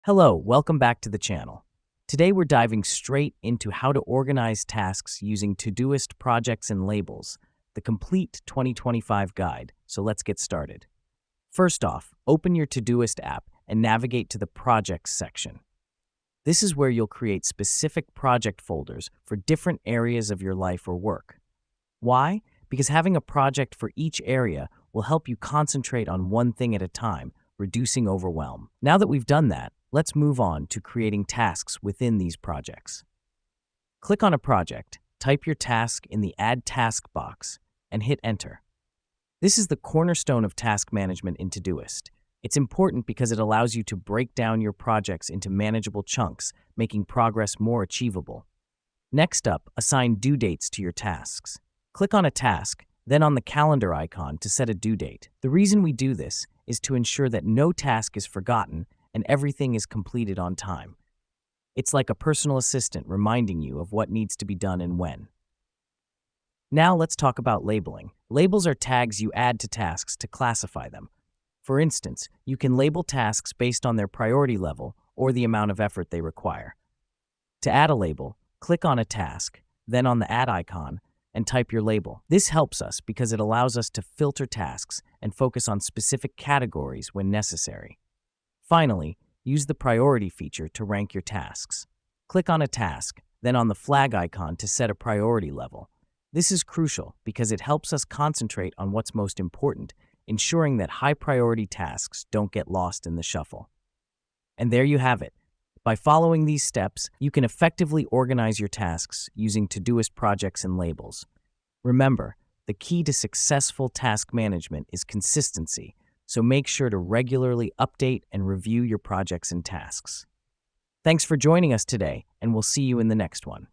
Hello, welcome back to the channel. Today we're diving straight into how to organize tasks using Todoist projects and labels, the complete 2025 guide. So let's get started. First off, open your Todoist app and navigate to the Projects section. This is where you'll create specific project folders for different areas of your life or work. Why? Because having a project for each area will help you concentrate on one thing at a time, reducing overwhelm. Now that we've done that, let's move on to creating tasks within these projects. Click on a project, type your task in the Add Task box, and hit Enter. This is the cornerstone of task management in Todoist. It's important because it allows you to break down your projects into manageable chunks, making progress more achievable. Next up, assign due dates to your tasks. Click on a task, then on the calendar icon to set a due date. The reason we do this is to ensure that no task is forgotten and everything is completed on time. It's like a personal assistant reminding you of what needs to be done and when. Now let's talk about labeling. Labels are tags you add to tasks to classify them. For instance, you can label tasks based on their priority level or the amount of effort they require. To add a label, click on a task, then on the Add icon, and type your label. This helps us because it allows us to filter tasks and focus on specific categories when necessary. Finally, use the priority feature to rank your tasks. Click on a task, then on the flag icon to set a priority level. This is crucial because it helps us concentrate on what's most important, ensuring that high-priority tasks don't get lost in the shuffle. And there you have it. By following these steps, you can effectively organize your tasks using Todoist projects and labels. Remember, the key to successful task management is consistency, so make sure to regularly update and review your projects and tasks. Thanks for joining us today, and we'll see you in the next one.